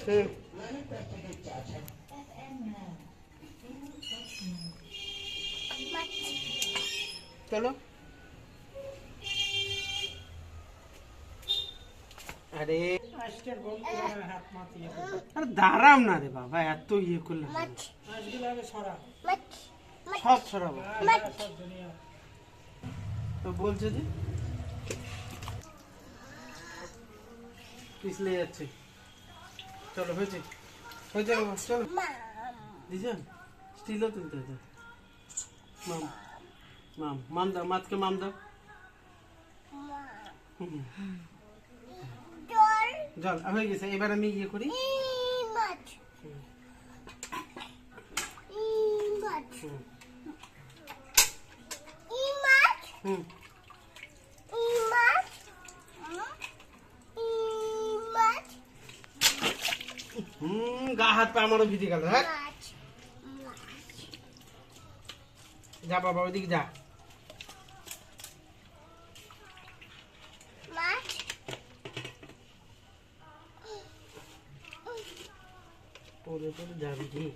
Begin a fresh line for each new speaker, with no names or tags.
হুম চলো। আরে আরে দাঁড়াও না রে বাবা, এত ইয়ে করলে সব ছড়াবো তো বলছে যে পিছলে যাচ্ছে। চলো হয়েছে হয়েছে বাবা, চলো দিছ স্টিলও তুলতে হতো। মাম মাম মাম দাও, মাছকে মাম দাও। জল হয়ে গেছে, এবার আমি ইয়ে করি। গা হাত পা আমারও ভিজে গেল। হ্যাঁ যা বাবা ওইদিকে যা। পরে পরে যাবি ঠিক।